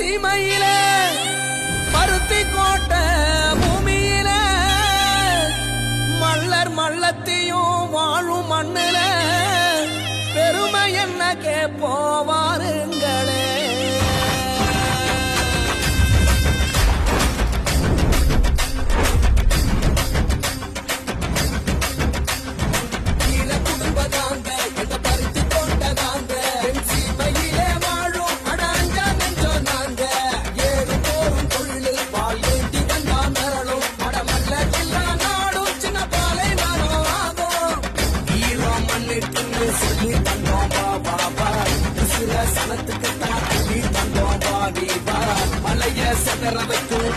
சீமையில பருத்தி கோட்டை பூமியில மல்லர் மல்லத்தையும் வாழும் மண்ணுல பெருமை என்ன கேப்போவாருங்களே. சொல்லி தந்தோம் பாபா சனத்துக்கு தான் தந்தோம் பாபா மலைய செதற வைக்கும்